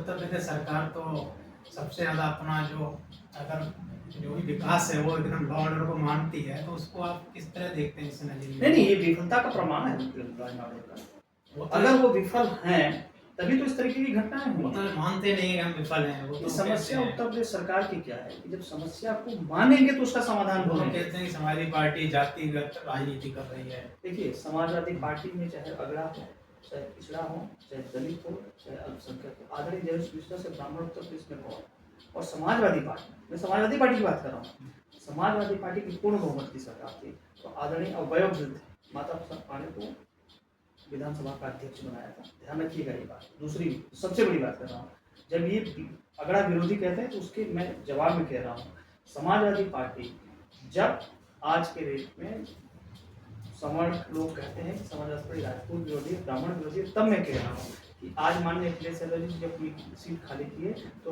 उत्तर प्रदेश सरकार तो सबसे ज़्यादा अपना जो भी विकास है वो एकदम लॉ ऑर्डर को मानती है, तो उसको आप किस तरह देखते हैं इस नज़रिए नहीं में? नहीं, ये विफलता का प्रमाण है उनके लॉ एंड ऑर्डर का। वो तो अगर वो विफल हैं तभी तो इस तरीके की घटनाएं वो हुई तो हैं। मानते नहीं है हम विफल हैं, वो ये तो समस्या कहते उत्तर हैं प्रदेश सरकार की क्या है कि जब समस्या को मानेंगे तो उसका समाधान वो ढूंढेंगे। कहते हैं कि समाजवादी पार्टी जातिगत राजनीति कर रही है। देखिए, समाजवादी पार्टी में चाहे अगड़ा हो, चाहे पिछड़ा हो, चाहे दलित हो, चाहे अल्पसंख्यक हो, आदरणीय जयेश मिश्रा से ब्राह्मण उत्तर प्रदेश में कौन, और समाजवादी पार्टी, मैं समाजवादी पार्टी की बात कर रहा हूँ, समाजवादी पार्टी की पूर्ण बहुमत की सरकार थी, तो आदरणीय वयोवृद्ध माता प्रसाद पांडे को विधानसभा का अध्यक्ष बनाया था। ध्यान रखिएगा ये बात। दूसरी सबसे बड़ी बात कर रहा हूँ, जब ये अगड़ा विरोधी कहते हैं तो उसके मैं जवाब में कह रहा हूँ, समाजवादी पार्टी जब आज के रेट में सवर्ण लोग कहते हैं कि समाजवादी पार्टी राजपूत विरोधी है, ब्राह्मण विरोधी है, तब मैं कह रहा हूँ कि आज माननीय अखिलेश यादव जी जब अपनी सीट खाली किए तो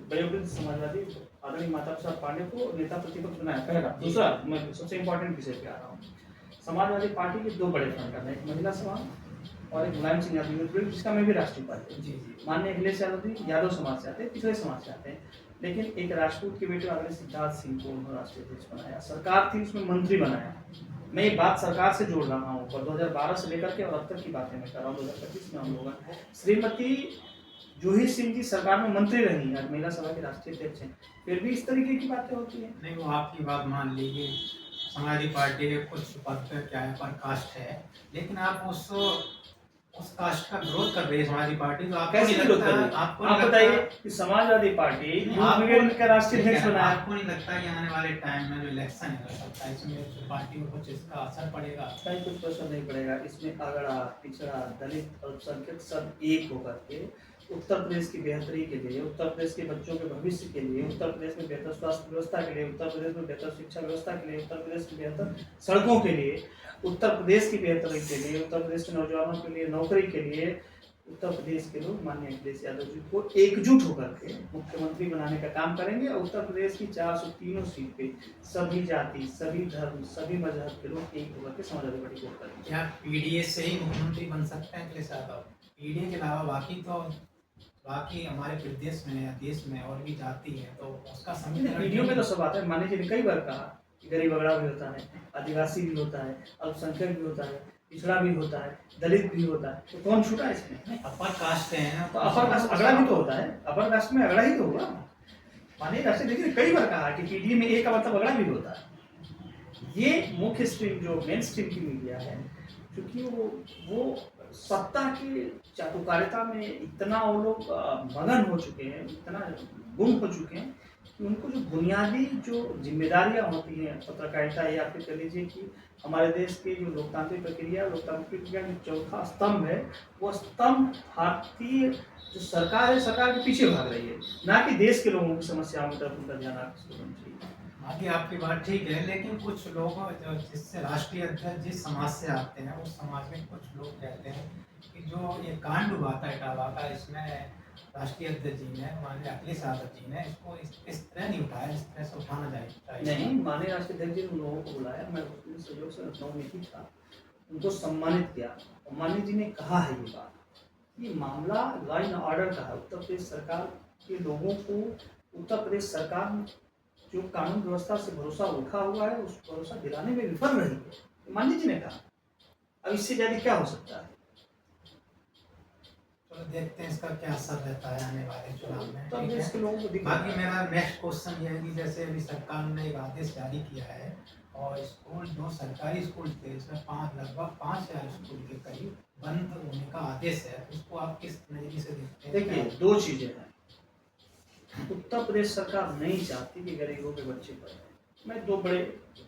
वयोवृद्ध समाजवादी आदरणीय माता प्रसाद पांडे को नेता प्रतिपक्ष बनाया, पहला। दूसरा, मैं सबसे इम्पोर्टेंट विषय पे आ रहा हूँ, समाजवादी पार्टी के दो बड़े फ्रंटनर हैं, एक महिला समाज और एक मुलायम सिंह यादव, जिसका मैं भी राष्ट्रीय पार्टी जी जी। माननीय अखिलेश यादव जी यादव समाज से आते हैं, पिछले समाज से आते हैं, लेकिन एक राजपूत के बेटे आदरणीय सिद्धार्थ सिंह को उन्होंने राष्ट्रीय अध्यक्ष बनाया, सरकार थी उसमें मंत्री बनाया। मैं ये बात सरकार से जोड़ रहा हूँ और 2012 से लेकर के और अब तक की बातें मैं कर रहा हूँ, 2025 में हम लोग श्रीमती जूही सिंह जी सरकार में मंत्री रही, आज महिला सभा के राष्ट्रीय अध्यक्ष हैं, फिर भी इस तरीके की बातें होती हैं। नहीं, वो आपकी बात मान लीजिए, समाजवादी पार्टी के कुछ पद पे क्या है पर कास्ट है, लेकिन आप उस कास्ट का विरोध कर रही है समाजवादी पार्टी, तो आपको कैसे नहीं विरोध लगता कर रही है? आपको आप नहीं बताइए लगता कि समाजवादी पार्टी यूथ आपको ब्रिगेड का राष्ट्रीय अध्यक्ष बनाया, आपको नहीं लगता कि आने वाले टाइम में जो इलेक्शन है 27 में पार्टी में कुछ इसका असर पड़ेगा? कहीं कुछ असर नहीं पड़ेगा इसमें। अगड़ा पिछड़ा दलित अल्पसंख्यक सब एक होकर के उत्तर प्रदेश की बेहतरी के लिए, उत्तर प्रदेश के बच्चों के भविष्य के लिए, उत्तर प्रदेश में बेहतर स्वास्थ्य व्यवस्था के लिए, उत्तर प्रदेश में बेहतर शिक्षा व्यवस्था के लिए, उत्तर प्रदेश की बेहतर सड़कों के लिए, उत्तर प्रदेश की बेहतरी के लिए, उत्तर प्रदेश के नौजवानों के लिए नौकरी के लिए, उत्तर प्रदेश के लोग माननीय अखिलेश यादव जी को एकजुट होकर के मुख्यमंत्री बनाने का काम करेंगे और उत्तर प्रदेश की 403 सीट पे सभी जाति, सभी धर्म, सभी मजहब के लोग एक होकर के समाजवादी पार्टी को वोट करेंगे। क्या पीडीए से ही मुख्यमंत्री बन सकते हैं अखिलेश यादव? पीडीए के अलावा बाकी हमारे प्रदेश में या देश में और भी जाति है, तो उसका समीकरण वीडियो में तो सब आता है। मानी जी ने कई बार कहा कि गरीब अगड़ा भी होता है, आदिवासी भी होता है, अल्पसंख्यक भी होता है, पिछड़ा भी होता है, दलित भी होता है, तो कौन छूटा इसमें? अपर कास्ट है तो अपर कास्ट अगड़ा भी तो होता है, अपर कास्ट में अगड़ा ही तो होगा। माननीय राष्ट्रीय देखिए कई बार कहा कि पीडीए में एक का मतलब अगड़ा भी होता है। ये मुख्य स्ट्रीम जो मेन स्ट्रीम की मीडिया है, क्योंकि वो सत्ता की चाटुकारिता में इतना वो लोग मगन हो चुके हैं, इतना गुम हो चुके हैं कि उनको जो बुनियादी जो जिम्मेदारियां होती हैं पत्रकारिता, या फिर कह लीजिए कि हमारे देश की जो लोकतांत्रिक प्रक्रिया जो चौथा स्तंभ है, वो स्तंभ भारतीय जो सरकार है, सरकार के पीछे भाग रही है, ना कि देश के लोगों की समस्याओं की तरफ उनका ध्यान आकर्षित होना चाहिए। बाकी आपकी बात ठीक है, लेकिन कुछ लोग जिससे राष्ट्रीय अध्यक्ष जिस समाज से आते हैं उस समाज में कुछ लोग कहते हैं कि जो ये कांड हुआ था इटावा का, इसमें राष्ट्रीय अध्यक्ष जी ने, माननीय अखिलेश यादव जी ने इसको इस तरह नहीं उठाया, इस तरह से उठाना चाहिए। नहीं, माननीय राष्ट्रीय अध्यक्ष जी ने उन लोगों को बुलाया, मैं उसके सहयोग से लखनऊ में ही था, उनको सम्मानित किया और माननीय जी ने कहा है ये बात, ये मामला लॉ एंड ऑर्डर का है। उत्तर प्रदेश सरकार के लोगों को, उत्तर प्रदेश सरकार जो कानून व्यवस्था से भरोसा उठा हुआ है, उस भरोसा दिलाने में विफल रही है, माननीय जी ने कहा। अब इससे ज्यादा क्या हो सकता है? तो देखते हैं इसका क्या असर रहता है आने वाले चुनाव में। तो देश के लोगों को बाकी मेरा नेक्स्ट क्वेश्चन ये है कि जैसे अभी सरकार ने एक आदेश जारी किया है और स्कूल, जो सरकारी स्कूल थे इसमें लगभग 5000 स्कूल के करीब बंद होने का आदेश है, उसको आप किस नजरिए से देखते हैं? देखिए, दो चीजें हैं। उत्तर प्रदेश सरकार नहीं चाहती कि गरीबों के बच्चे पढ़ें। मैं दो बड़े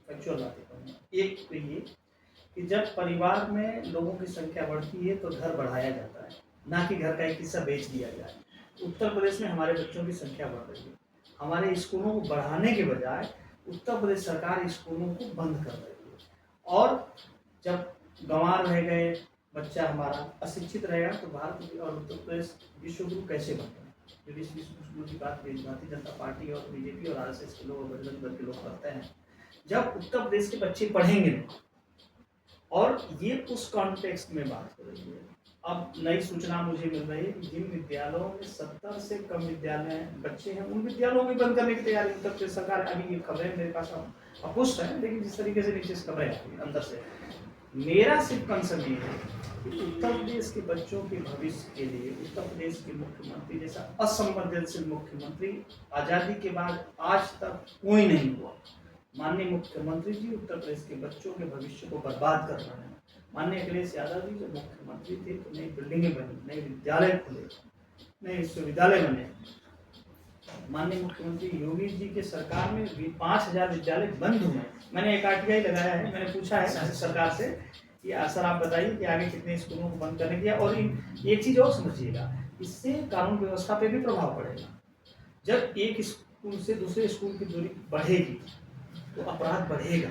फैक्चुअल बातें कहूँगा। एक तो ये कि जब परिवार में लोगों की संख्या बढ़ती है तो घर बढ़ाया जाता है, ना कि घर का एक हिस्सा बेच दिया जाए। उत्तर प्रदेश में हमारे बच्चों की संख्या बढ़ रही है, हमारे स्कूलों को बढ़ाने के बजाय उत्तर प्रदेश सरकार स्कूलों को बंद कर रही है। और जब गंवार रह गए बच्चा हमारा अशिक्षित रहेगा तो भारत और उत्तर प्रदेश विश्वगुरु कैसे बनेगा? जो विश्वगुरु की बात भारतीय जनता पार्टी और बीजेपी और आरएसएस के लोग, बजरंग दल के लोग करते हैं। जब उत्तर प्रदेश के बच्चे पढ़ेंगे नहीं, और ये उस कॉन्टेक्स्ट में बात हो रही है, अब नई सूचना मुझे मिल रही है कि जिन विद्यालयों में 70 से कम विद्यालय बच्चे हैं, उन विद्यालयों में बंद करने की तैयारी उत्तर प्रदेश सरकार, अभी ये खबरें मेरे पास अपुष्ट है, लेकिन जिस तरीके से नीचे से खबरें आती हैं अंदर से, मेरा सिर्फ कंसर्न ये है कि उत्तर प्रदेश के बच्चों के भविष्य के लिए उत्तर प्रदेश के मुख्यमंत्री जैसा असंवेदनशील मुख्यमंत्री आजादी के बाद आज तक कोई नहीं हुआ। माननीय मुख्यमंत्री जी उत्तर प्रदेश के बच्चों के भविष्य को बर्बाद कर रहे हैं। माननीय अखिलेश यादव जी जब मुख्यमंत्री थे तो नई बिल्डिंगें बनी, नए विद्यालय खुले, नए विश्वविद्यालय बने। माननीय मुख्यमंत्री योगी जी के सरकार में 5000 विद्यालय बंद हुए। मैंने एक आरटीआई लगाया है, मैंने पूछा है सरकार से कि सर आप बताइए कि आगे कितने स्कूलों को बंद करने दिया। और एक चीज और समझिएगा, इससे कानून व्यवस्था पे भी प्रभाव पड़ेगा। जब एक स्कूल से दूसरे स्कूल की दूरी बढ़ेगी तो अपराध बढ़ेगा,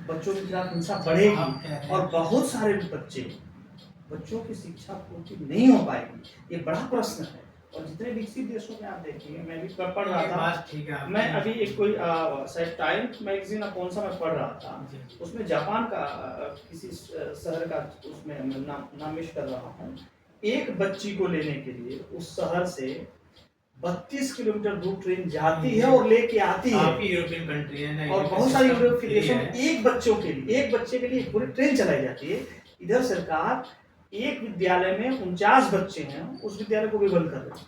बच्चों के खिलाफ हिंसा बढ़ेगी और बहुत सारे बच्चों की शिक्षा पूर्ति नहीं हो पाएगी। ये बड़ा प्रश्न है। और जितने विकसित देशों में आप देखेंगे, मैं भी पढ़ रहा था, मैं अभी एक कोई शायद टाइम मैगजीन कौन सा मैं पढ़ रहा था, उसमें जापान का किसी शहर का, उसमें नाम मिस कर रहा हूँ, एक बच्ची को लेने के लिए उस शहर से 32 किलोमीटर दूर ट्रेन जाती है और लेके आती है। यूरोपियन कंट्री है ना, और बहुत सारी यूरोप के देशों में एक बच्चे के लिए पूरी ट्रेन चलाई जाती है। इधर सरकार एक विद्यालय में 49 बच्चे हैं, उस विद्यालय को भी बंद कर रही है।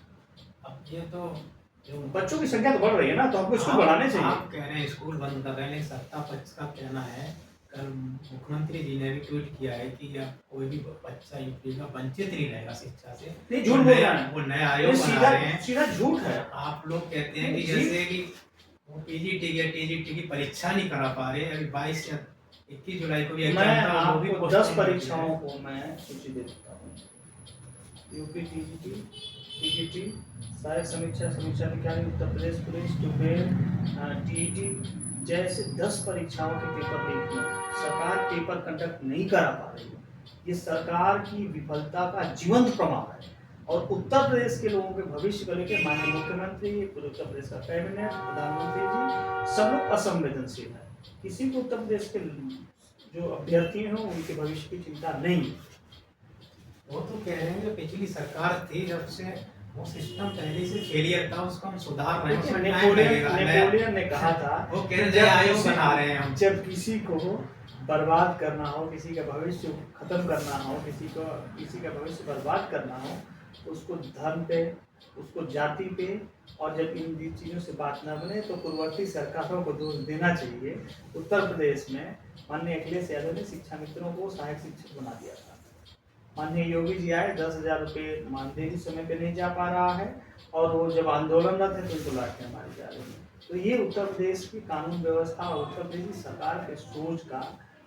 अब ये तो बच्चों की संख्या तो बढ़ रही है ना, तो हमको स्कूल बढ़ाने चाहिए। आप कह रहे हैं स्कूल बंद कर रहे हैं, सत्ता पक्ष का कहना है, कल मुख्यमंत्री जी ने भी ट्वीट किया है कि अब कोई भी बच्चा यूपी का वंचित नहीं रहेगा शिक्षा से। नहीं, झूठ बोल रहा है, वो नया आयोग बना रहे हैं, सीधा झूठ है। आप लोग कहते हैं कि जैसे कि वो पीजीटी या टीजीटी की परीक्षा नहीं करा पा रहे। अभी 22 या 21 जुलाई को भी मैं आपको 10 posting परीक्षाओं को मैं सूची दे देता हूँ। यूपी टीजीटी, टीजीटी, सहायक समीक्षा अधिकारी, उत्तर प्रदेश पुलिस, टीईटी जैसे 10 परीक्षाओं के पेपर लीक हुए। सरकार पेपर कंडक्ट नहीं करा पा रही है। ये सरकार की विफलता का जीवंत प्रमाण है। और उत्तर प्रदेश के लोगों के भविष्य को लेकर माननीय मुख्यमंत्री, उत्तर प्रदेश का कैबिनेट, प्रधानमंत्री जी सब लोग असंवेदनशील है। किसी को उत्तर प्रदेश के जो अभ्यर्थी हैं उनके भविष्य की चिंता नहीं। वो तो कह रहे हैं जो पिछली सरकार थी जब से वो सिस्टम पहले से फेलियर था, उसको हम सुधार रहे हैं। नेपोलियन ने कहा था वो कह रहे हैं आयोग बना रहे हैं हम। जब किसी को बर्बाद करना हो, किसी का भविष्य खत्म करना हो, किसी का भविष्य बर्बाद करना हो, तो उसको धर्म पे, उसको जाति पे, और जब इन चीज़ों से बात न बने तो पूर्ववर्ती सरकारों को दोष देना चाहिए। उत्तर प्रदेश में माननीय अखिलेश यादव ने शिक्षा मित्रों को सहायक शिक्षक बना दिया था। माननीय योगी जी आए, 10,000 रुपये मानदेय समय पे नहीं जा पा रहा है, और वो जब आंदोलनरत है तो उनको लाठियां मारी जा रही है। तो ये उत्तर प्रदेश की कानून व्यवस्था और उत्तर प्रदेश की सरकार के सोच का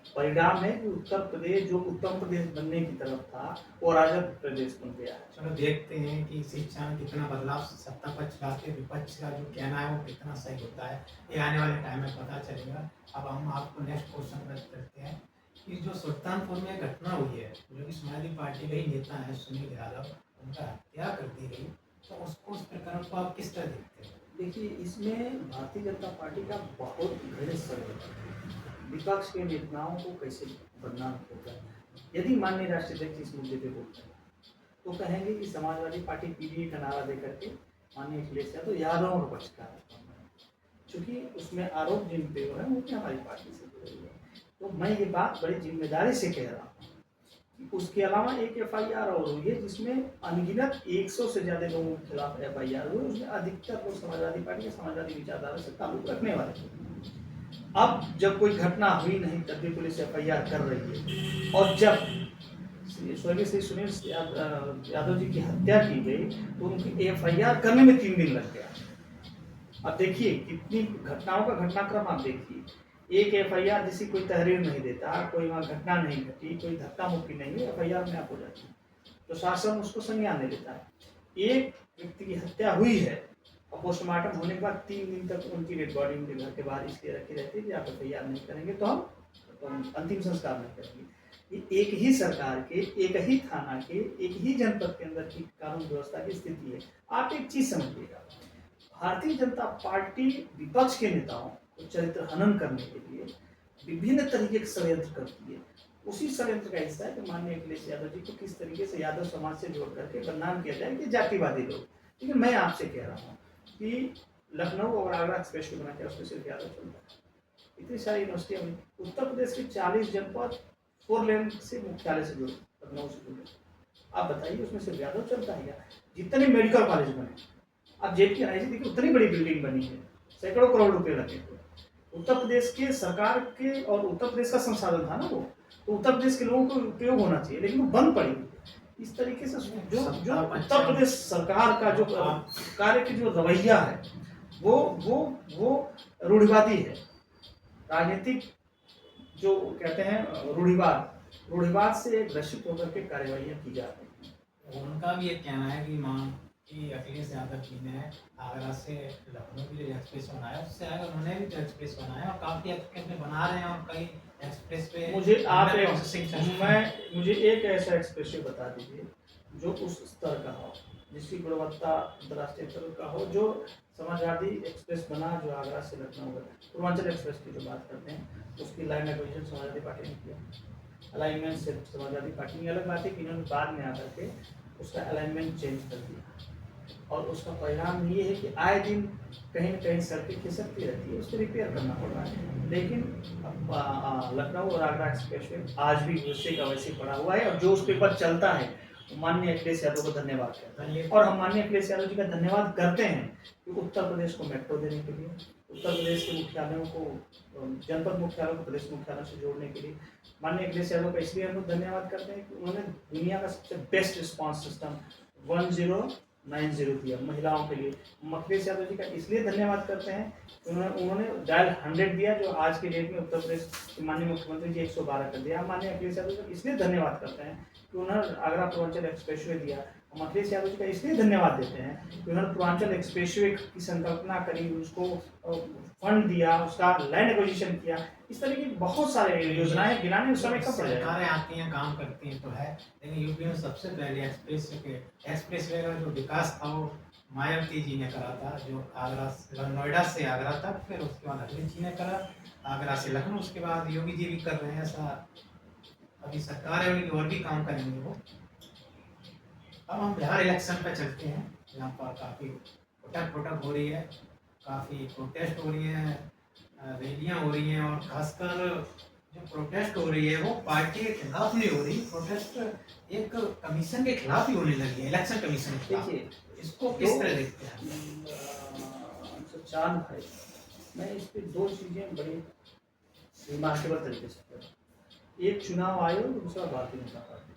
परिणाम है कि उत्तर प्रदेश जो उत्तम प्रदेश बनने की तरफ था वो राजद प्रदेश बन गया है। चलो देखते हैं कि शिक्षा में कितना बदलाव सत्ता पक्ष लाते, विपक्ष का जो कहना है वो कितना सही होता है, ये आने वाले टाइम में पता चलेगा। अब हम आपको नेक्स्ट क्वेश्चन करते हैं कि जो सुल्तानपुर में घटना हुई है, जो कि समाजवादी पार्टी के ही नेता है सुनील यादव, उनका हत्या कर दी गई, तो उसको उस प्रकरण को आप किस तरह देखते हैं? देखिए, इसमें भारतीय जनता पार्टी का बहुत घृणित षड्यंत्र है। विपक्ष के नेताओं को कैसे बदनाम होता है। यदि माननीय राष्ट्रीय अध्यक्ष इस मुद्दे पे बोलते हैं तो कहेंगे कि समाजवादी पार्टी पीडीए का नारा दे करके माननीय अखिलेश यादव यादवों का पक्ष कर रहा है, चूँकि उसमें आरोप जिन पे हो रहे हैं वो भी हमारी पार्टी से जुड़े हुए हैं। तो मैं ये बात बड़ी जिम्मेदारी से कह रहा हूँ कि उसके अलावा एक FIR और हुई है जिसमें अनगिनत 100 से ज़्यादा लोगों के खिलाफ FIR हुई, उसमें अधिकतर लोग समाजवादी पार्टी, समाजवादी विचारधारा से ताल्लुक रखने वाले थे। अब जब कोई घटना हुई नहीं तब भी पुलिस FIR कर रही है, और जब स्वर्गीय श्री सुनील यादव जी की हत्या की गई तो उनकी FIR करने में 3 दिन लग गया। अब देखिए कितनी घटनाओं का घटनाक्रम आप देखिए, एक FIR जिसकी कोई तहरीर नहीं देता, कोई वहाँ घटना नहीं घटी, कोई धक्का मुक्की नहीं हुई, FIR में आप हो जाती है, तो शासन उसको संज्ञान नहीं लेता है। एक व्यक्ति की हत्या हुई है और पोस्टमार्टम होने के बाद 3 दिन तक उनकी डेड बॉडी उनके घर के बाहर इसलिए रखी रहती है कि आप FIR नहीं करेंगे तो हम अंतिम संस्कार नहीं करेंगे। ये एक ही सरकार के, एक ही थाना के, एक ही जनपद के अंदर की कानून व्यवस्था की स्थिति है। आप एक चीज समझिएगा, भारतीय जनता पार्टी विपक्ष के नेताओं को चरित्र हनन करने के लिए विभिन्न तरीके के षड्यंत्र करती है। उसी षड्यंत्र का हिस्सा है कि माननीय अखिलेश यादव जी को किस तरीके से यादव समाज से जोड़ करके बदनाम किया जाए कि जातिवादी लोग। लेकिन मैं आपसे कह रहा हूँ कि लखनऊ और आगरा एक्सप्रेस वे बना के उसमें सिर्फ यादव चलता है। इतनी सारी यूनिवर्सिटियाँ बनी, उत्तर प्रदेश के 40 जनपद 4 लेन से मुख्यालय से जुड़े, लखनऊ से जुड़े। आप बताइए उसमें सिर्फ यादव चलता है क्या? जितने मेडिकल कॉलेज बने, आप JPNIC देखिए, उतनी बड़ी बिल्डिंग बनी है, सैकड़ों करोड़ रुपए लगे हुए। उत्तर प्रदेश के सरकार के और उत्तर प्रदेश का संसाधन था ना वो, तो उत्तर प्रदेश के लोगों को उपयोग होना चाहिए, लेकिन वो बंद पड़ी। इस तरीके से जो उत्तर प्रदेश सरकार का जो कार्य की जो रवैया है वो रूढ़िवादी है। राजनीतिक जो कहते हैं रूढ़िवाद से ग्रसित होकर के कार्यवाहियां की जा रही हैं। उनका भी ये कहना है कि मान कि अखिलेश यादव जी ने आगरा से लखनऊ के लिए एक्सप्रेस बनाया, उससे आगे उन्होंने भी तो एक्सप्रेस बनाया और काफ़ी एक्सप्रेस में बना रहे हैं और कई एक्सप्रेस पे मुझे एक ऐसा एक्सप्रेस बता दीजिए जो उस स्तर का हो, जिसकी गुणवत्ता अंतर्राष्ट्रीय स्तर का हो, जो समाजवादी एक्सप्रेस बना जो आगरा से लखनऊ है। पूर्वांचल एक्सप्रेस की जो बात करते हैं उसकी लाइन एक्विजिशन समाजवादी पार्टी ने किया, अलाइनमेंट से समाजवादी पार्टी ने। अलग बात है कि इन्होंने बाद में आकर के उसका अलाइनमेंट चेंज कर दिया और उसका परिणाम ये है कि आए दिन कहीं न कहीं सड़कें खिसकती रहती है, उसको रिपेयर करना पड़ रहा है। लेकिन लखनऊ और आगरा एक्सप्रेस वे आज भी वैसे का वैसे पड़ा हुआ है और जो उस पेपर चलता है माननीय अखिलेश यादव को धन्यवाद करता है। और हम माननीय अखिलेश यादव जी का धन्यवाद करते हैं कि उत्तर प्रदेश को मेट्रो देने के लिए, उत्तर प्रदेश के मुख्यालयों को, जनपद मुख्यालयों को प्रदेश मुख्यालयों से जोड़ने के लिए माननीय अखिलेश यादव का इसलिए हम लोग धन्यवाद करते हैं कि उन्होंने दुनिया का सबसे बेस्ट रिस्पांस सिस्टम 1090 दिया महिलाओं के लिए। हम अखिलेश यादव जी का इसलिए धन्यवाद करते हैं कि उन्होंने डायल 100 दिया, जो आज के डेट में उत्तर प्रदेश के माननीय मुख्यमंत्री जी 112 कर दिया। हम माननीय अखिलेश यादव जी का इसलिए धन्यवाद करते हैं कि उन्होंने आगरा पूर्वांचल एक्सप्रेसवे दिया। हम अखिलेश यादव जी का इसलिए धन्यवाद देते हैं कि उन्होंने पूर्वांचल एक्सप्रेसवे की संकल्पना करी, उसको फंड दिया, उसका लैंड एक्विजिशन किया। इस तरह की बहुत सारे योजनाएं गिनाने उस समय कब सरकारें आती हैं काम करती हैं तो है, लेकिन यूपी में सबसे पहले एक्सप्रेसवे का जो विकास था वो मायावती जी ने करा था, जो आगरा नोएडा से आगरा तक, फिर उसके बाद अखिलेश जी ने करा, आगरा से लखनऊ, उसके बाद योगी जी भी कर रहे हैं। ऐसा अभी सरकार है उनकी और भी काम करेंगे वो। अब हम बिहार इलेक्शन पे चलते हैं, यहाँ पर काफ़ी उठक हो रही है, काफ़ी प्रोटेस्ट हो रही है, रैलियाँ हो रही हैं, और खासकर जो प्रोटेस्ट हो रही है वो पार्टी के खिलाफ नहीं हो रही, प्रोटेस्ट एक कमीशन के खिलाफ ही होने लगी है, इलेक्शन कमीशन के खिलाफ। इसको किस तरह देखते हैं चांद भाई? मैं इस पे दो चीज़ें बड़ी रिमार्केबल तरीके से करूँ। एक चुनाव आयोग, दूसरा भारतीय जनता पार्टी।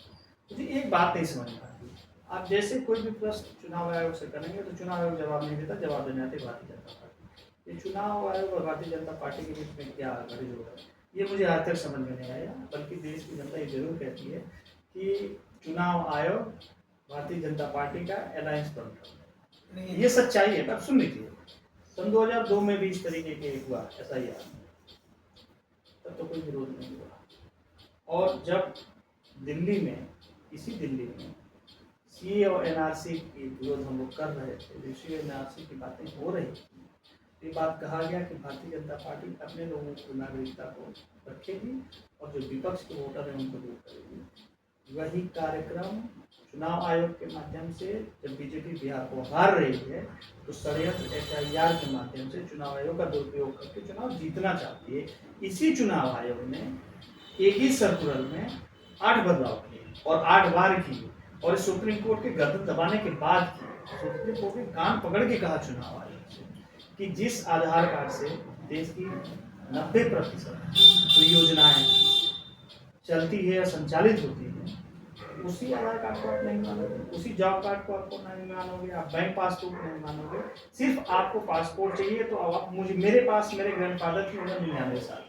मुझे एक बात नहीं समझ में आती, आप जैसे कोई भी प्रश्न चुनाव आयोग से करेंगे तो चुनाव आयोग जवाब नहीं देता, जवाब देने आती भारतीय जनता पार्टी। ये चुनाव आयोग और भारतीय जनता पार्टी के बीच में क्या गठजोड़ है, ये मुझे आज तक समझ में नहीं आया। बल्कि देश की जनता ये जरूर कहती है कि चुनाव आयोग भारतीय जनता पार्टी का अलायंस बन रहा है, ये सच्चाई है। अब सुन लीजिए, सन 2002 में भी इस तरीके के हुआ ऐसा ही, तब तो कोई विरोध नहीं हुआ। और जब दिल्ली में, इसी दिल्ली में CA और NRC की विरोध हम लोग कर रहे थे, CA NRC की बातें हो रही थी, ये बात कहा गया कि भारतीय जनता पार्टी अपने लोगों को, नागरिकता को रखेगी और जो विपक्ष के वोटर हैं उनको दूर करेगी। वही कार्यक्रम चुनाव आयोग के माध्यम से, जब बीजेपी बिहार को हार रही है तो षड्यंत्र FIR के माध्यम से चुनाव आयोग का दुरुपयोग करके चुनाव जीतना चाहती है। इसी चुनाव आयोग ने एक ही सर्कुलर में 8 बदलाव किए और 8 बार किए, और सुप्रीम कोर्ट के गर्दन दबाने के बाद सुप्रीम कोर्ट ने कान पकड़ के कहा चुनाव आयोग से कि जिस आधार कार्ड से देश की 90% जो योजनाएं चलती है या संचालित होती है, उसी आधार कार्ड को आप नहीं मानोगे, उसी जॉब कार्ड को आपको नहीं मानोगे, आप बैंक पासबुक नहीं मानोगे। सिर्फ आपको पासपोर्ट चाहिए तो आप मुझे, मेरे पास मेरे ग्रैंडफादर की उम्र 99 साल,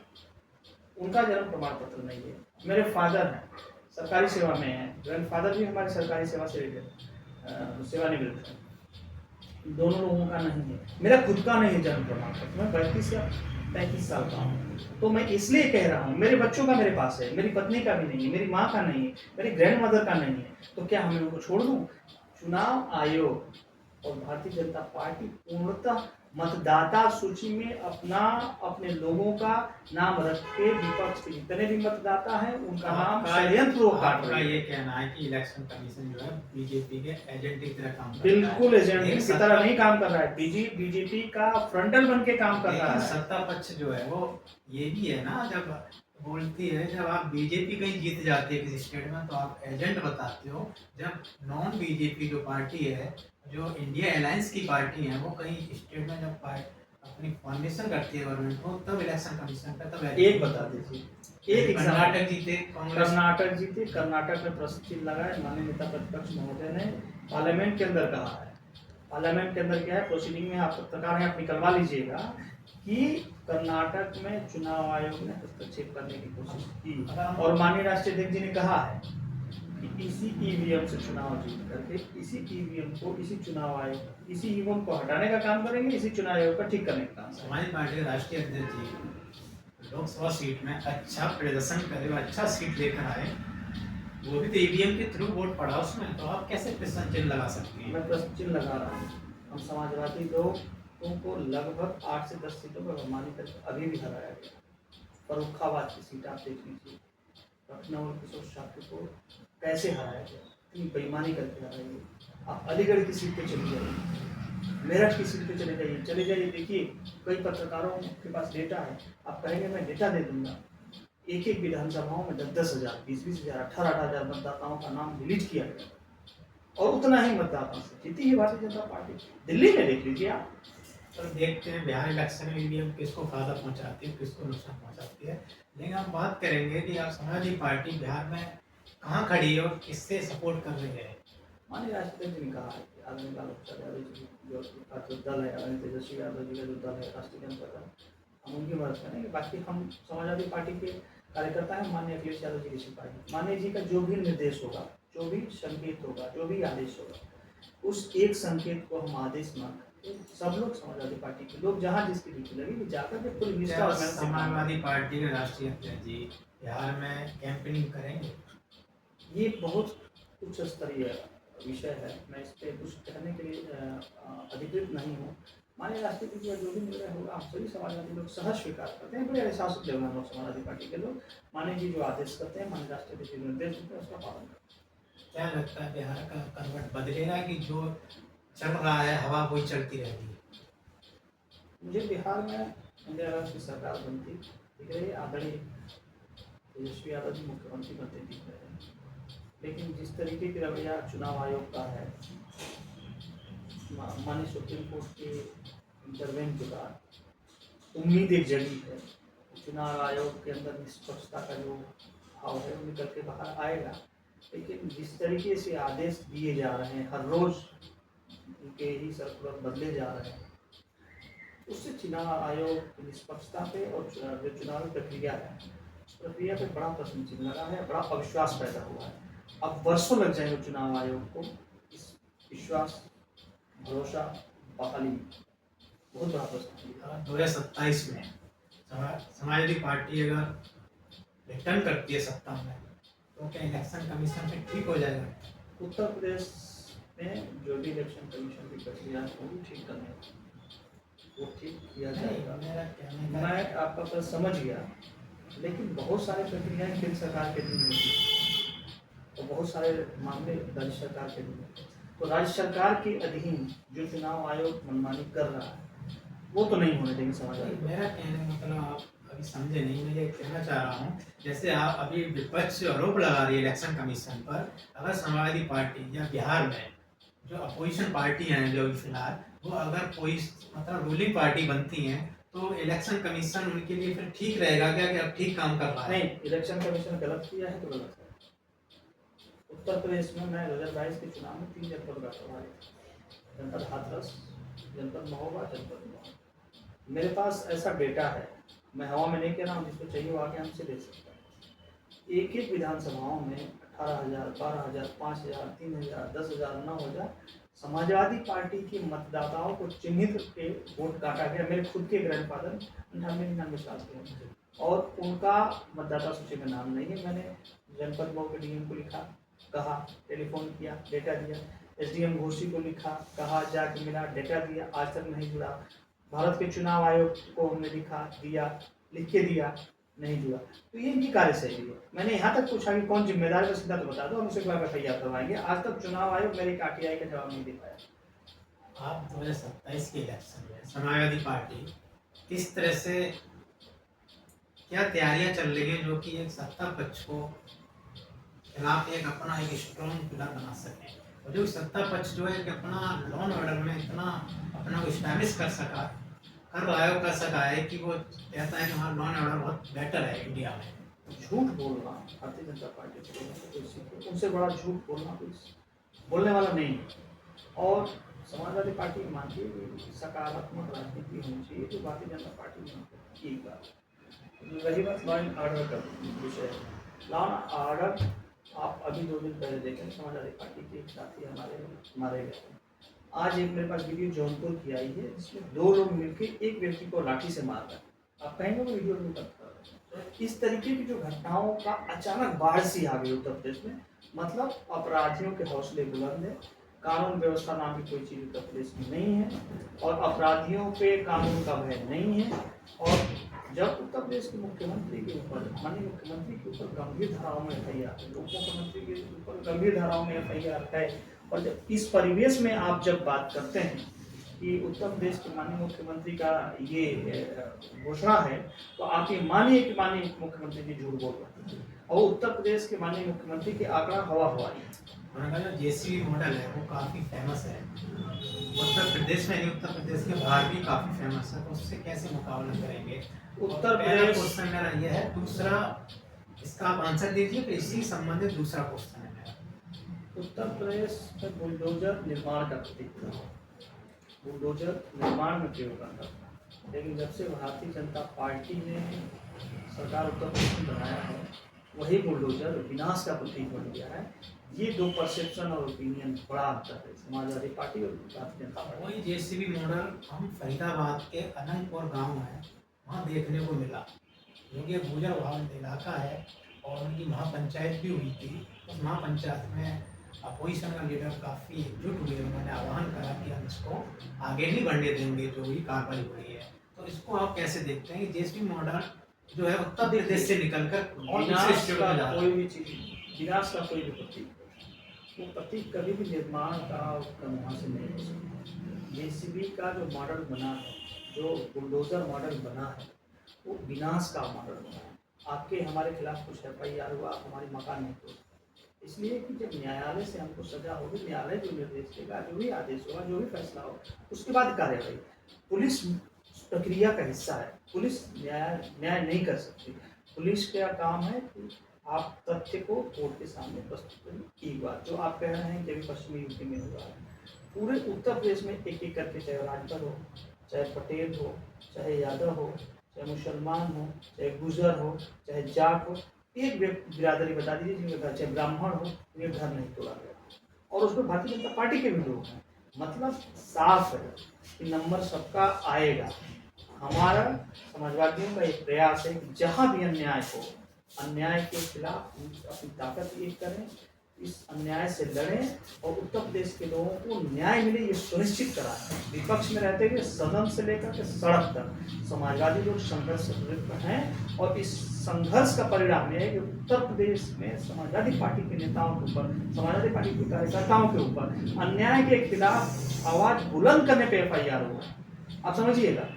उनका जन्म प्रमाण पत्र नहीं है। मेरे फादर हैं, सरकारी सेवा में हैं, ग्रैंडफादर भी हमारी सरकारी सेवा से सेवानिवृत्त हैं, दोनों लोगों का नहीं है। मेरा खुद का नहीं है जन्म प्रमाण पत्र, मैं 32 या 35 साल का हूँ। तो मैं इसलिए कह रहा हूँ, मेरे बच्चों का मेरे पास है, मेरी पत्नी का भी नहीं है, मेरी माँ का नहीं है, मेरी ग्रैंड मदर का नहीं है, तो क्या हम इनको छोड़ दूँ? चुनाव आयोग और भारतीय जनता पार्टी पूर्णतः मतदाता सूची में अपने लोगों का नाम रख के विपक्ष के जितने भी मतदाता हैं उनका नाम षड्यंत्र वो काट आपका रही है। ये कहना है कि इलेक्शन कमीशन जो है बीजेपी के एजेंट की तरह काम करता है। बिल्कुल एजेंट लेकिन की तरह नहीं काम कर रहा है, बीजेपी का फ्रंटल बन के काम कर रहा लेकिन है। सत्ता पक्ष जो है वो ये भी है ना, जब बोलती है जब आप बीजेपी कहीं जीत जाती है किसी स्टेट में तो आप एजेंट बताते हो, जब नॉन बीजेपी जो पार्टी है, जो इंडिया अलायंस की पार्टी है, वो कहीं स्टेट में जब अपनी फाउंडेशन करती है गवर्नमेंट को, तब इलेक्शन कमीशन का तब एक बता दीजिए, एक कर्नाटक जीते कांग्रेस, कर्नाटक में प्रश्न लगाए माननीय नेता प्रतिपक्ष महोदय ने पार्लियामेंट के अंदर कहा है, पार्लियामेंट के अंदर क्या है, प्रोसीडिंग में आप पत्रकार हैं आप निकलवा लीजिएगा कि कर्नाटक में चुनाव आयोग ने हस्तक्षेप करने की कोशिश की और माननीय राष्ट्रीय अध्यक्ष जी ने कहा है कि इसी ईवीएम से चुनाव जीत करके इसी ईवीएम को, इसी चुनाव आयोग, इसी ईवीएम को हटाने का काम करेंगे, इसी चुनाव आयोग का ठीक करने का काम। समाजवादी पार्टी के राष्ट्रीय अध्यक्ष जी लोकसभा सीट में अच्छा प्रदर्शन करे, अच्छा सीट लेकर आए, वो भी तो ईवीएम के थ्रू वोट पड़ा उसमें, तो आप कैसे प्रश्न चिन्ह लगा सकती हैं? मैं प्रश्न चिन्ह लगा रहा हूँ। हम समाजवादी लोगों को लगभग 8 से 10 सीटों पर बेईमानी करके अभी भी हराया गया। फर्रुखाबाद की सीट आप देख लीजिए, लखनऊ किशोर साहब को कैसे हराया गया, इतनी बेईमानी करके हराया गया। आप अलीगढ़ की सीट पे चले जाइए, मेरठ की सीट पे चले जाइए, देखिए कई पत्रकारों के पास डेटा है, आप कहेंगे मैं डेटा दे दूंगा, एक एक विधानसभाओं में 10-10 हज़ार, 20-20 हज़ार, 18-18 हज़ार मतदाताओं का नाम डिलीट किया गया और उतना ही मतदाताओं से जीती है भारतीय जनता पार्टी। दिल्ली में देख लीजिए आप। तो देखते हैं बिहार इलेक्शन में ईवीएम किसको फायदा पहुंचाती है, किसको नुकसान पहुंचाती है। लेकिन हम बात करेंगे कि आप समाजवादी पार्टी बिहार में कहाँ खड़ी है और किससे सपोर्ट कर रही है? माननीय राष्ट्रपति जी ने कहा है कि आदरणीय लालू प्रसाद यादव जी जो दल है, आदरणीय तेजस्वी यादव जी का जो दल है राष्ट्रीय जनता दल, हम उनकी मदद करेंगे। बाकी हम समाजवादी पार्टी के कार्यकर्ता हैं, माननीय अखिलेश यादव जी की सिपाही। माननीय जी का जो भी निर्देश होगा, जो भी संकेत होगा, जो भी आदेश होगा, उस एक संकेत को हम आदेश मान सब लोग समाजवादी पार्टी के लोग जहाँ जिसकी ड्यूटी लगी जाकर के पूरी निष्ठा और मेहनत से काम समाजवादी पार्टी के राष्ट्रीय अध्यक्ष जी बिहार में कैंपेनिंग करेंगे? ये बहुत उच्च स्तरीय विषय है, मैं इस पर कुछ कहने के लिए अधिकृत नहीं हूँ। माननीय राष्ट्रपति का जो भी निर्णय होगा हम सभी समाजवादी लोग सहज स्वीकार करते हैं, बड़े शासक जब हम लोग समाजवादी पार्टी के लोग माननीय जी जो आदेश करते हैं, माननीय राष्ट्रपति जी निर्देश देते हैं, उसका पालन करते हैं। क्या लगता है बिहार का करवट बदलेगा कि जो चल रहा है हवा वही चलती रहेगी? मुझे बिहार में इंदिरा गांधी की सरकार बनती दिख रही है, आदरणीय तेजस्वी यादव जी मुख्यमंत्री बनते दिख रहे हैं, लेकिन जिस तरीके की रवैया चुनाव आयोग का है, माननीय सुप्रीम कोर्ट के इंटरवेंशन के बाद उम्मीद एक जगी है, चुनाव आयोग के अंदर निष्पक्षता का जो भाव है वो निकल के बाहर आएगा। लेकिन जिस तरीके से आदेश दिए जा रहे हैं, हर रोज उनके ही सर्कुलर बदले जा रहे हैं, उससे चुनाव आयोग की निष्पक्षता पे और जो चुनावी प्रक्रिया है उस प्रक्रिया पे बड़ा प्रश्न चिन्ह लगा है, बड़ा अविश्वास पैदा हुआ है। अब वर्षों लग जाएंगे चुनाव आयोग को इस विश्वास, भरोसा बहाली, बहुत बड़ा प्रश्न। 2027 में समाजवादी पार्टी अगर रिटर्न करती है सत्ता में तो क्या इलेक्शन कमीशन में ठीक हो जाएगा? उत्तर प्रदेश में जो भी इलेक्शन कमीशन की प्रक्रिया है वो भी ठीक करने वो ठीक किया जाएगा। मैं आपका प्रश्न समझ गया, लेकिन बहुत सारे प्रक्रियाएं केंद्र सरकार के अधीन होती है और बहुत सारे मामले राज्य सरकार के अधीन होते हैं। तो राज्य सरकार के अधीन जो चुनाव आयोग मनमानी कर रहा है वो तो नहीं होने देंगे समाजवादी। मेरा कहने का मतलब आप अभी समझे नहीं, मैं ये कहना चाह रहा हूँ जैसे आप अभी विपक्ष आरोप लगा रही है इलेक्शन कमीशन पर, अगर समाजवादी पार्टी या बिहार में जो अपोजिशन पार्टी हैं जो फिलहाल, वो अगर कोई मतलब रूलिंग पार्टी बनती हैं तो इलेक्शन कमीशन उनके लिए फिर ठीक रहेगा क्या कि अब ठीक काम कर रहा है? नहीं, इलेक्शन कमीशन गलत किया है तो गलत है। उत्तर प्रदेश में मैं 2022 के चुनाव में 3 जनपद का प्रभारी था, जनपद हाथरस, जनपद महोबा, जनपद महोबा। मेरे पास ऐसा डेटा है, मैं हवा में नहीं कह रहा हूँ, जिसको चाहिए वो आके हमसे ले सकता है। एक एक विधानसभाओं में 18,000, 12,000, 5,000, 3,000, 10,000, 9,000 समाजवादी पार्टी के मतदाताओं को चिन्हित के वोट काटा गया। मेरे खुद के ग्रैंडफादर 98-99 साल के हैं और उनका मतदाता सूची में नाम नहीं है। मैंने जनपद मऊ के डीएम को लिखा, कहा, टेलीफोन किया, डेटा दिया, एसडीएम घोषी को लिखा, कहा जाके मिला, डेटा दिया, आज तक नहीं जुड़ा। भारत के चुनाव आयोग को हमने लिखा, दिया, लिख के दिया, नहीं जुड़ा। तो ये इनकी कार्यशैली है। मैंने यहाँ तक पूछा कि कौन जिम्मेदार है, तो सीधा तो बता दो, हम उसे FIR करवाएंगे। आज तक चुनाव आयोग मेरे RTI का जवाब नहीं दे पाया। आप 2027 के इलेक्शन में समाजवादी पार्टी किस तरह से क्या तैयारियां चल रही है जो कि एक सत्ता पक्ष को खिलाफ एक अपना एक स्ट्रॉन्ग पिलर बना सके, और जो सत्ता पक्ष जो है कि अपना लॉ एंड ऑर्डर में इतना अपना को स्टैब्लिश कर रहा है, वो कर सका है कि वो कहता है कि हमारा लॉ एंड ऑर्डर बहुत बेटर है इंडिया में। झूठ बोलना भारतीय जनता पार्टी को, उनसे बड़ा झूठ बोलना कोई बोलने वाला नहीं है। और समाजवादी पार्टी मानती है कि सकारात्मक राजनीति होनी चाहिए, जो भारतीय जनता पार्टी में एक बात। रही बात लॉ एंड ऑर्डर का विषय, लॉ एंड ऑर्डर आप अभी 2 दिन पहले देखें, समाजवादी पार्टी के एक साथी हमारे मारे गए। आज एक मेरे पास वीडियो जौनपुर की आई है, जिसमें 2 लोग मिलकर एक व्यक्ति को लाठी से मार रहे हैं। आप कहेंगे वो वीडियो में करता है। इस तरीके की जो घटनाओं का अचानक बाढ़ सी आ गई उत्तर प्रदेश में, मतलब अपराधियों के हौसले बुलंद है, कानून व्यवस्था नाम की कोई चीज उत्तर प्रदेश में नहीं है, और अपराधियों पे कानून का भय नहीं है। और जब उत्तर प्रदेश के मुख्यमंत्री के ऊपर, माननीय मुख्यमंत्री के ऊपर गंभीर धाराओं में FIR, उप मुख्यमंत्री के ऊपर गंभीर धाराओं में FIR है, और जब इस परिवेश में आप जब बात करते हैं कि उत्तर प्रदेश के माननीय मुख्यमंत्री का ये घोषणा है, तो आप ये मानिए कि माननीय मुख्यमंत्री जी झूठ बोल रहे हैं, और उत्तर प्रदेश के माननीय मुख्यमंत्री के आंकड़ा हवा हवाई है। उन्होंने कहा जो JCB मॉडल है वो काफ़ी फेमस है उत्तर प्रदेश में, नहीं उत्तर प्रदेश के बाहर भी काफ़ी फेमस है, तो उससे कैसे मुकाबला करेंगे? उत्तर प्रदेश क्वेश्चन मेरा ये है। दूसरा, इसका आप आंसर दीजिए, फिर इसी संबंधित दूसरा क्वेश्चन है मेरा। उत्तर प्रदेश में बुलडोजर निर्माण का प्रतीक था, बुलडोजर निर्माण में प्रयोग करता था, लेकिन जब से भारतीय जनता पार्टी ने सरकार उत्तर प्रदेश में बनाया है, वही बुलडोजर विनाश का प्रतीक बन गया है। ये 2 परसेप्शन और ओपिनियन बड़ा अंतर है समाजवादी पार्टी और भारतीय जनता पार्टी। वही JCB मॉडल हम फरीदाबाद के अनंतपुर गांव है वहाँ देखने को मिला, जो कि गुजर बहुल इलाका है, और उनकी महापंचायत भी हुई थी। उस महापंचायत में अपोजिशन का लीडर काफ़ी एकजुट हुए, उन्होंने आह्वान करा कि हम इसको आगे नहीं बढ़ने देंगे जो भी कार्रवाई हुई है। तो इसको आप कैसे देखते हैं कि JCB मॉडल जो है उत्तर प्रदेश से निकलकर और दूसरे स्टेट में जा रहा है? कोई भी चीज विनाश का कोई भी प्रतीक, वो प्रतीक कभी भी निर्माण का वहाँ से नहीं हो सकता। JCB का जो मॉडल बना है, जो बुलडोजर मॉडल बना है, वो विनाश का मॉडल बना है। आपके हमारे खिलाफ कुछ FIR हुआ, आप हमारी मकान नहीं तोड़, इसलिए कि जब न्यायालय से हमको सजा होगी, न्यायालय जो निर्देश देगा, जो भी आदेश होगा, जो भी फैसला होगा, उसके बाद कार्रवाई। पुलिस प्रक्रिया का हिस्सा है, पुलिस न्याय नहीं कर सकती। पुलिस का काम है कि आप तथ्य को कोर्ट के सामने प्रस्तुत करें। एक बात जो आप कह रहे हैं कि अभी पश्चिमी यूपी में हुआ है, पूरे उत्तर प्रदेश में एक एक करके, चाहे राजभर हो, चाहे पटेल हो, चाहे यादव हो, चाहे मुसलमान हो, चाहे गुजर हो, चाहे जाट हो, एक बिरादरी बता दीजिए जिनका घर, चाहे ब्राह्मण हो, ये घर नहीं तोड़ा गया, और उसमें भारतीय जनता पार्टी के भी लोग हैं। मतलब साफ है कि नंबर सबका आएगा। हमारा समाजवादियों का एक प्रयास है कि जहाँ भी अन्याय हो, अन्याय के खिलाफ अपनी ताकत एक करें, इस अन्याय से लड़ें, और उत्तर प्रदेश के लोगों को न्याय मिले ये सुनिश्चित कराएं। विपक्ष में रहते हुए सदन से लेकर के सड़क तक समाजवादी लोग संघर्ष से प्रवृत्त हैं, और इस संघर्ष का परिणाम यह है कि उत्तर प्रदेश में समाजवादी पार्टी के नेताओं के ऊपर, समाजवादी पार्टी के कार्यकर्ताओं के ऊपर अन्याय के खिलाफ आवाज बुलंद करने पे FIR हुआ। आप समझिएगा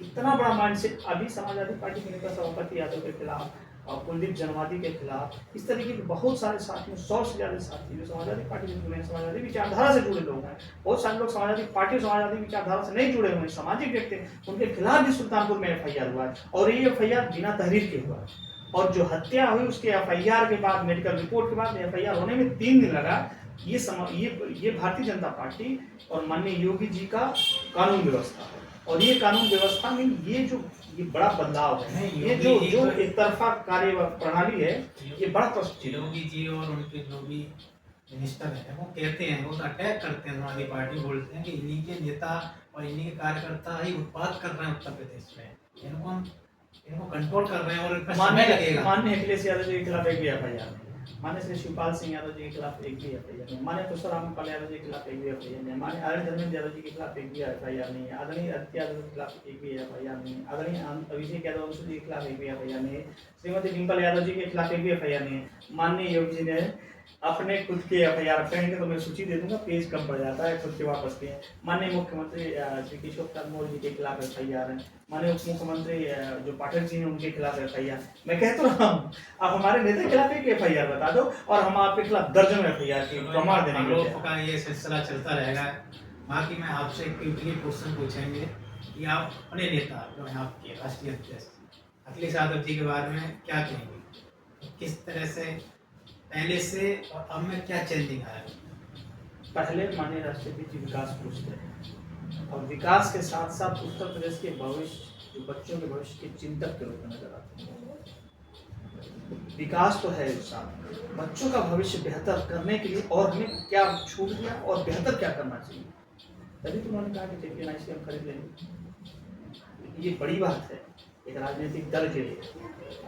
कितना बड़ा माइंडसेट। अभी समाजवादी पार्टी के नेता सभापति यादव के खिलाफ और कुलदीप जनवादी के खिलाफ, इस तरीके के बहुत सारे साथियों, 100 से ज़्यादा साथी जो समाजवादी पार्टी से जुड़े हैं, समाजवादी विचारधारा से जुड़े लोग हैं। बहुत सारे लोग समाजवादी पार्टी और समाजवादी विचारधारा से नहीं जुड़े हुए हैं, सामाजिक व्यक्ति, उनके खिलाफ भी सुल्तानपुर में FIR हुआ है, और ये FIR बिना तहरीर के हुआ। और जो हत्या हुई उसके FIR के बाद, मेडिकल रिपोर्ट के बाद FIR होने में 3 दिन लगा। ये भारतीय जनता पार्टी और माननीय योगी जी का कानून व्यवस्था है, और ये कानून व्यवस्था में ये बड़ा बदलाव है। ये जो एक तरफा कार्य प्रणाली है, ये बड़ा योगी जी और उनके जो भी मिनिस्टर हैं वो कहते हैं, वो अटैक करते हैं समाजवादी पार्टी, बोलते हैं कि इन्हीं के नेता और इन्हीं के कार्यकर्ता ही उत्पाद कर रहे हैं उत्तर प्रदेश में, इनको कंट्रोल कर रहे हैं और इनका समय लगेगा। माननीय अखिलेश यादव जी के खिलाफ एक भी FIR नहीं, मान्य श्री शिवपाल सिंह यादव जी के खिलाफ एक भी एफआईआर नहीं, मान्य तुषाराम पाल यादव जी के खिलाफ एक भी एफआईआर नहीं, मान्य आदरणीय धर्मेंद्र यादव जी के खिलाफ एक भी एफआईआर नहीं है, आदरणीय आदित्य यादव के खिलाफ एक भी एफआईआर नहीं है, आदरणीय अभिषेक यादव अंशु जी के खिलाफ एक भी एफआईआर नहीं है, श्रीमती डिम्पल यादव जी के खिलाफ एक भी एफआईआर नहीं है। माननीय योगी जी ने अपने खुद के एफआईआर कहेंगे तो मैं सूची दे दूंगा, पेज कम पड़ जाता है, खुद के वापस किए। माननीय मुख्यमंत्री श्री केशव प्रसाद मौर्य जी के खिलाफ एफआईआर है, माननीय उप मुख्यमंत्री जो पाठक जी हैं उनके खिलाफ एफआईआर। मैं कह तो रहा हूँ, आप हमारे नेता के खिलाफ एक एफआईआर बता दो और हम आपके खिलाफ दर्जनों एफआईआर की प्रमाण देने के लिए का ये सिलसिला चलता रहेगा। बाकी मैं आपसे एक क्वेश्चन पूछेंगे कि आप अपने नेता जो है आपके राष्ट्रीय अध्यक्ष अखिलेश यादव जी के बारे में क्या कहेंगे, किस तरह से पहले से और अब में क्या चेंजिंग आया? पहले माननीय राष्ट्रपति जी विकास पूछते हैं और विकास के साथ साथ उत्तर प्रदेश के भविष्य, जो बच्चों के भविष्य के चिंतक के रूप में नजर आते हैं। विकास तो है साथ, बच्चों का भविष्य बेहतर करने के लिए और हमें क्या छूट दिया और बेहतर क्या करना चाहिए, तभी तो उन्होंने कहा कि चैंपियन आईसी हम खरीद लेंगे। ये बड़ी बात है एक राजनीतिक दल के लिए।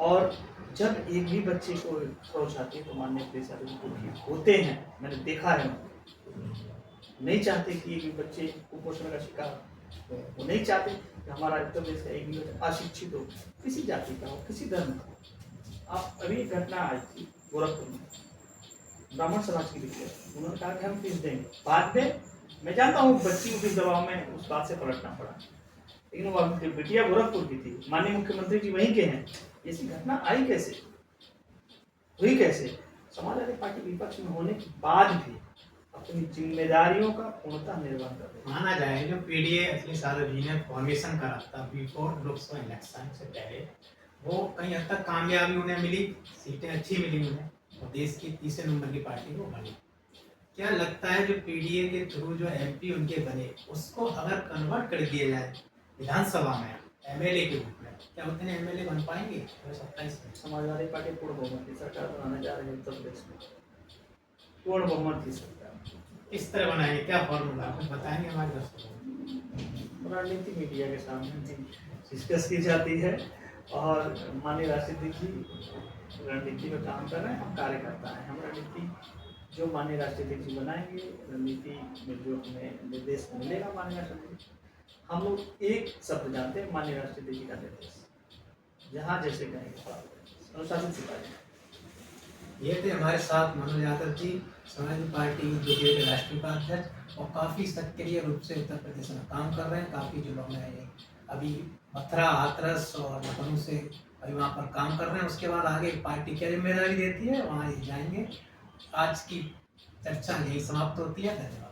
और जब एक भी बच्चे को खरोच आती है तो माननीय अखिलेश यादव जी दुखी होते हैं, मैंने देखा है। नहीं चाहते कि एक भी बच्चे कुपोषण का शिकार हो, वो नहीं चाहते कि हमारा उत्तर प्रदेश का एक भी बच्चा अशिक्षित हो, किसी जाति का हो, किसी धर्म का हो। आप अभी एक घटना आई थी गोरखपुर में, ब्राह्मण समाज की दिक्कत, उन्होंने कहा कि हम फीस देंगे, बाद में मैं जानता हूँ बच्ची को किस दबाव में उस बात से पलटना पड़ा, लेकिन वो बिटिया गोरखपुर की थी, माननीय मुख्यमंत्री जी वहीं के हैं। ऐसी घटना आई कैसे, हुई कैसे? समाजवादी पार्टी विपक्ष में होने के बाद भी अपनी जिम्मेदारियों का पूर्णतः निर्वहन कर रही है। माना जाए जो पीडीए अखिलेश यादव जी ने फॉर्मेशन करा था बिफोर लोकसभा इलेक्शन से पहले, वो कहीं हद तक कामयाबी उन्हें मिली, सीटें अच्छी मिली उन्हें और देश की तीसरे नंबर की पार्टी वो बनी। क्या लगता है जो पीडीए के थ्रू जो एमपी उनके बने उसको अगर कन्वर्ट कर दिया जाए विधानसभा में एमएलए के रूप में, क्या उतने एमएलए बन पाएंगे 27 में? समाजवादी पार्टी पूर्ण बहुमत की सरकार बनाने जा रही है उत्तर प्रदेश में, पूर्ण बहुमत की सरकार। किस तरह बनाएंगे, क्या फॉर्मूला कुछ बताएंगे हमारे दर्शकों को? रणनीति मीडिया के सामने डिस्कस की जाती है और माननीय राष्ट्रपति जी रणनीति में काम कर रहे हैं, हम कार्यकर्ता हैं। हम रणनीति जो माननीय राष्ट्रपति जी बनाएंगे, रणनीति में जो हमें निर्देश मिलेगा माननीय राष्ट्रपति, हम लोग एक शब्द जानते हैं, माननीय राष्ट्रपति जी का निर्देश, जहाँ जैसे कहेंगे अनुशासित सिपाही। ये थे हमारे साथ मनोज यादव जी, समाजवादी पार्टी यूपीए के राष्ट्रीय उपाध्यक्ष और काफ़ी सक्रिय रूप से उत्तर प्रदेश में काम कर रहे हैं। काफ़ी जो लोग हैं अभी मथुरा, हाथरस और लखनऊ से अभी वहाँ पर काम कर रहे हैं। उसके बाद आगे पार्टी क्या जिम्मेदारी देती है वहाँ जाएंगे। आज की चर्चा यही समाप्त होती है। धन्यवाद।